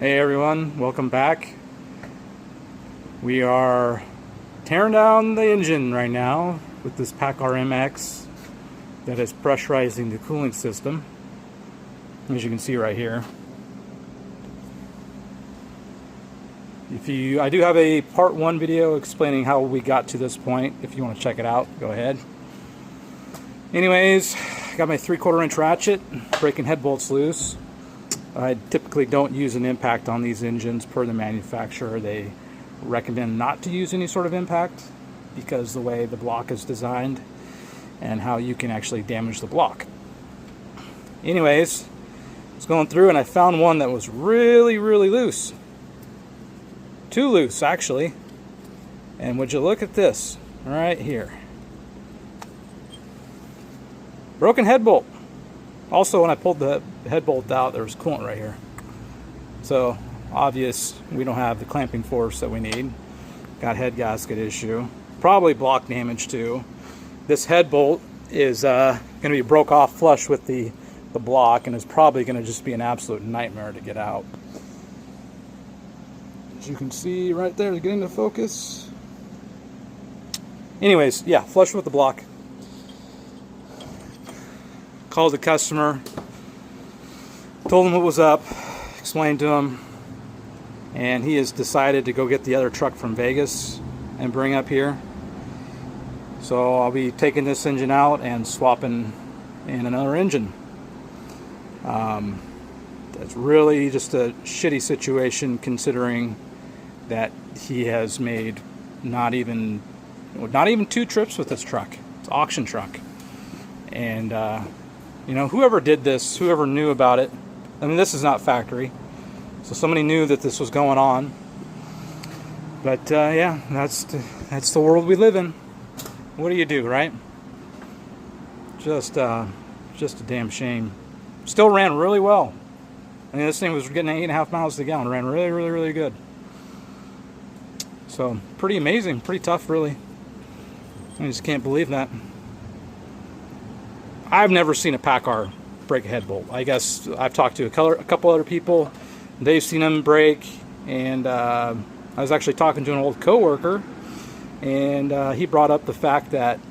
Hey everyone, welcome back. We are tearing down the engine right now with this Paccar MX that is pressurizing the cooling system, as you can see right here. I do have a part 1 video explaining how we got to this point. If you want to check it out, go ahead. Anyways, I got my 3/4 inch ratchet, breaking head bolts loose. I typically don't use an impact on these engines per the manufacturer. They recommend not to use any sort of impact because the way the block is designed and how you can actually damage the block. Anyways, I was going through and I found one that was really loose. Too loose, actually. And would you look at this right here. Broken head bolt. Also, when I pulled the head bolt out, there was coolant right here. So, obvious we don't have the clamping force that we need. Got head gasket issue. Probably block damage too. This head bolt is going to be broke off flush with the block and is probably going to just be an absolute nightmare to get out. As you can see right there, to get into focus. Anyways, yeah, flush with the block. Called the customer, told him what was up, explained to him, and he has decided to go get the other truck from Vegas and bring up here. So I'll be taking this engine out and swapping in another engine. That's really just a shitty situation considering that he has made not even 2 trips with this truck. It's an auction truck. And you know, whoever did this, whoever knew about it, I mean, this is not factory, so somebody knew that this was going on. But yeah, that's the world we live in. What do you do, right? Just a damn shame. Still ran really well. I mean, this thing was getting 8.5 miles to the gallon. Ran really good. So pretty amazing, pretty tough, really. I just can't believe that. I've never seen a Paccar break a head bolt. I guess I've talked to a couple other people. They've seen them break, and I was actually talking to an old coworker, and he brought up the fact that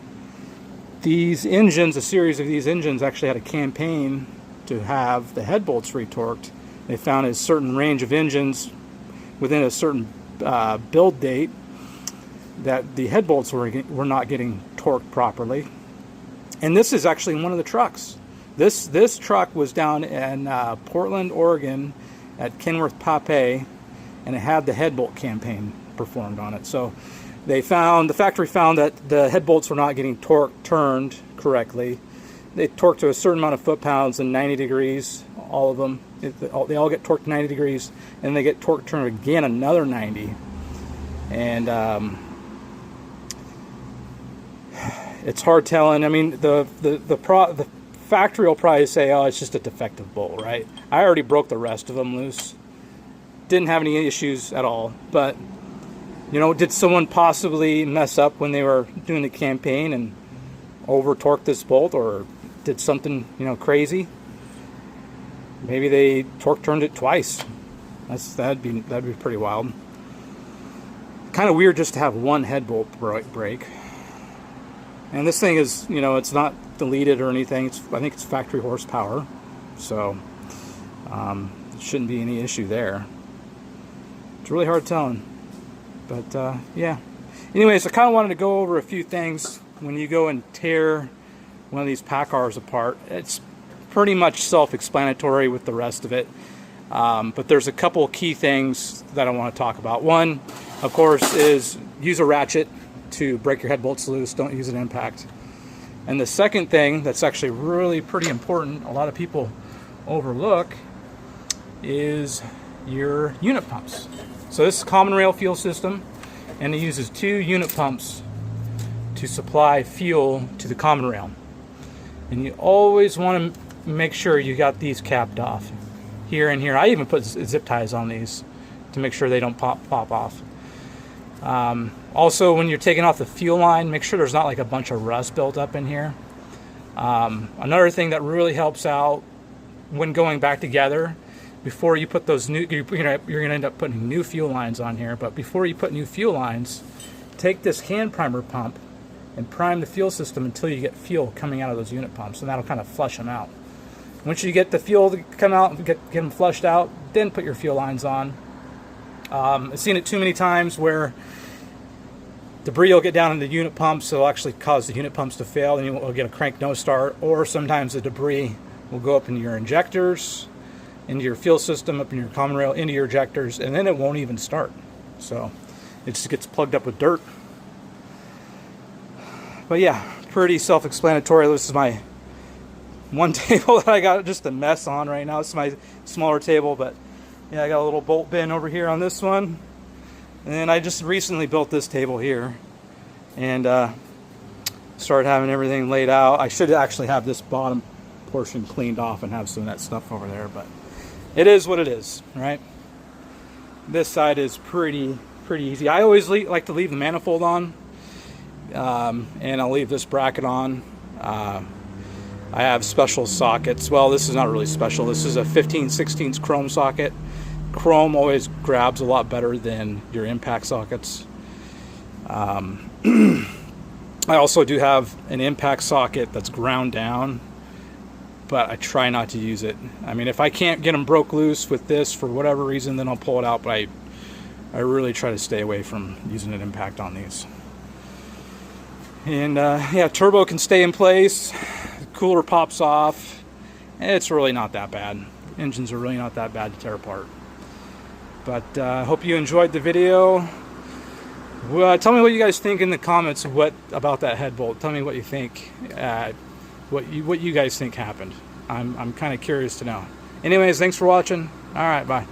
these engines, a series of these engines, actually had a campaign to have the head bolts retorqued. They found a certain range of engines within a certain build date that the head bolts were not getting torqued properly. And this is actually one of the trucks. This truck was down in Portland, Oregon at KENWORTH Papay, and it had the head bolt campaign performed on it. So the factory found that the head bolts were not getting turned correctly. They torqued to a certain amount of foot-pounds and 90 degrees, all of them. They all get torqued 90 degrees, and they get torque turned again another 90. And it's hard telling. I mean, the factory will probably say, oh, it's just a defective bolt, right? I already broke the rest of them loose. Didn't have any issues at all. But, you know, did someone possibly mess up when they were doing the campaign and over-torqued this bolt, or did something, you know, crazy? Maybe they torque-turned it twice. That'd be pretty wild. Kind of weird just to have one head bolt break. And this thing is, you know, it's not deleted or anything. I think it's factory horsepower. So, it shouldn't be any issue there. It's really hard telling. But, yeah. Anyways, I kind of wanted to go over a few things when you go and tear one of these Paccars apart. It's pretty much self-explanatory with the rest of it. But there's a couple of key things that I want to talk about. One, of course, is use a ratchet to break your head bolts loose. Don't use an impact. And the second thing that's actually really pretty important, a lot of people overlook, is your unit pumps. So this is a common rail fuel system, and it uses 2 unit pumps to supply fuel to the common rail. And you always want to make sure you got these capped off here and here. I even put zip ties on these to make sure they don't pop off. Also, when you're taking off the fuel line, make sure there's not like a bunch of rust built up in here. Another thing that really helps out when going back together before you put those new, you're gonna end up putting new fuel lines on here, but before you put new fuel lines, take this hand primer pump and prime the fuel system until you get fuel coming out of those unit pumps, and that'll kind of flush them out. Once you get the fuel to come out, get them flushed out, then put your fuel lines on. I've seen it too many times where debris will get down in the unit pumps, so it'll actually cause the unit pumps to fail, and you'll get a crank no start, or sometimes the debris will go up into your injectors, into your fuel system, up in your common rail, into your injectors, and then it won't even start. So it just gets plugged up with dirt. But yeah, pretty self-explanatory. This is my one table that I got just a mess on right now. This is my smaller table, but yeah, I got a little bolt bin over here on this one. And then I just recently built this table here and started having everything laid out. I should actually have this bottom portion cleaned off and have some of that stuff over there, but it is what it is, right? This side is pretty easy. I always like to leave the manifold on, and I'll leave this bracket on. I have special sockets. Well, this is not really special. This is a 15/16 chrome socket. Chrome always grabs a lot better than your impact sockets. I also do have an impact socket that's ground down, but I try not to use it. I mean, if I can't get them broke loose with this for whatever reason, then I'll pull it out, but I really try to stay away from using an impact on these. And yeah, turbo can stay in place, the cooler pops off, and it's really not that bad. Engines are really not that bad to tear apart. But I hope you enjoyed the video. Well, tell me what you guys think in the comments about that head bolt. Tell me what you think, what you guys think happened. I'm kind of curious to know. Anyways, thanks for watching. All right, bye.